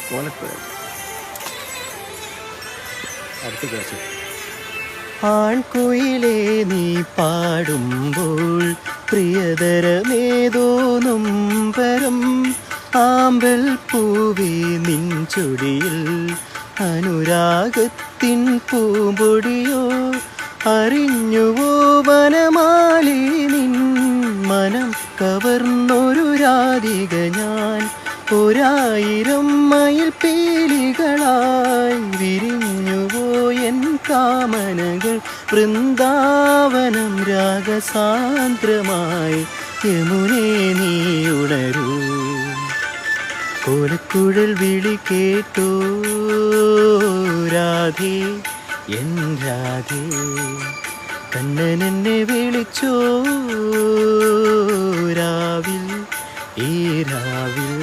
കോലക്കുഴൽ. അടുത്ത ക്ലാസ്. ആൺകുയിലേ നീ പാടുമ്പോൾ പ്രിയതരമേതോ നൊമ്പരം, ആമ്പൽ പൂവേ നിൻ ചൊടിയിൽ അനുരാഗത്തിൻ പൂമ്പൊടിയോ, അറിഞ്ഞുവോ വനമാലി നിൻ മനം കവർന്നൊരു രാധിക ഞാൻ, ഒരായിരം മയിൽ പീലികളായി വിരിഞ്ഞുവോ എൻ കാമനകൾ, വൃന്ദാവനം രാഗസാന്ദ്രമായി യമുനേ നീ ഉണരൂ, കോലക്കുഴൽ വിളി കേട്ടോ രാധേ എൻ രാധേ, കണ്ണൻ എന്നെ വിളിച്ചോ രാവിൽ ഈ രാവിൽ.